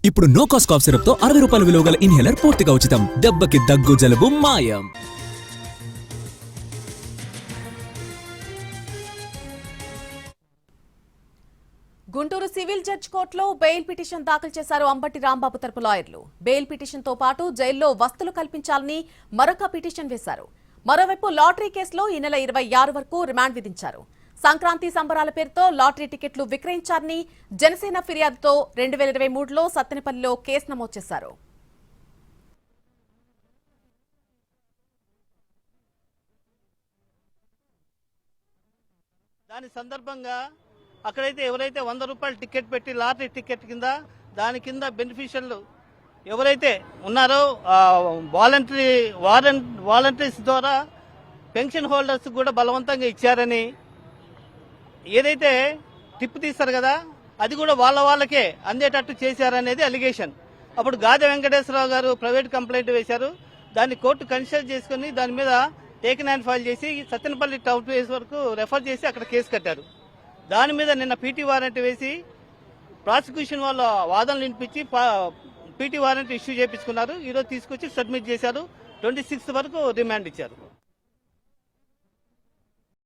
ఇప్పుడు no cost cough syrup తో 60 రూపాయల విలువ గల ఇన్హేలర్ పూర్తిగా ఉచితం. దెబ్బకి దగ్గు జలుబు మాయం. గుంటూరు సివిల్ జడ్జ్ కోర్టులో బెయిల్ పిటిషన్ దాఖలు చేశారు అంబటి రాంబాబు తరపు లాయర్లు. బెయిల్ పిటిషన్ తో పాటు జైల్లో వసతులు కల్పించాలని మరొక పిటిషన్ వేశారు. మరోవైపు లాటరీ కేసులో ఈ నెల 26 వరకు రిమాండ్ విధించారు. సంక్రాంతి సంబరాల పేరుతో లాటరీ టికెట్లు విక్రయించారని జనసేన ఫిర్యాదుతో 2023లో సత్తెనపల్లిలో కేసు నమోదు చేశారు. దాని సందర్భంగా అక్కడైతే ఎవరైతే 100 రూపాయల టికెట్ పెట్టి లాటరీ టికెట్ కింద దాని కింద బెనిఫిషియర్లు ఎవరైతే ఉన్నారో వాలంటీర్స్ ద్వారా పెన్షన్ హోల్డర్స్ కూడా బలవంతంగా ఇచ్చారని, ఏదైతే టిప్ తీస్తారు కదా అది కూడా వాళ్ళకే అందేటట్టు చేశారనేది అలిగేషన్. అప్పుడు గాదె వెంకటేశ్వరరావు గారు ప్రైవేట్ కంప్లైంట్ వేశారు. దాన్ని కోర్టు కన్సిడర్ చేసుకుని దాని మీద టేకన్ హ్యాండ్ ఫైల్ చేసి సత్తెనపల్లి టౌన్ ప్లేస్ వరకు రెఫర్ చేసి అక్కడ కేసు కట్టారు. దాని మీద నిన్న పీటీ వారెంట్ వేసి ప్రాసిక్యూషన్ వాళ్ళ వాదనలు వినిపించి పీటీ వారెంట్ ఇష్యూ చేయించుకున్నారు. ఈరోజు తీసుకొచ్చి సబ్మిట్ చేశారు. 26 వరకు రిమాండ్ ఇచ్చారు.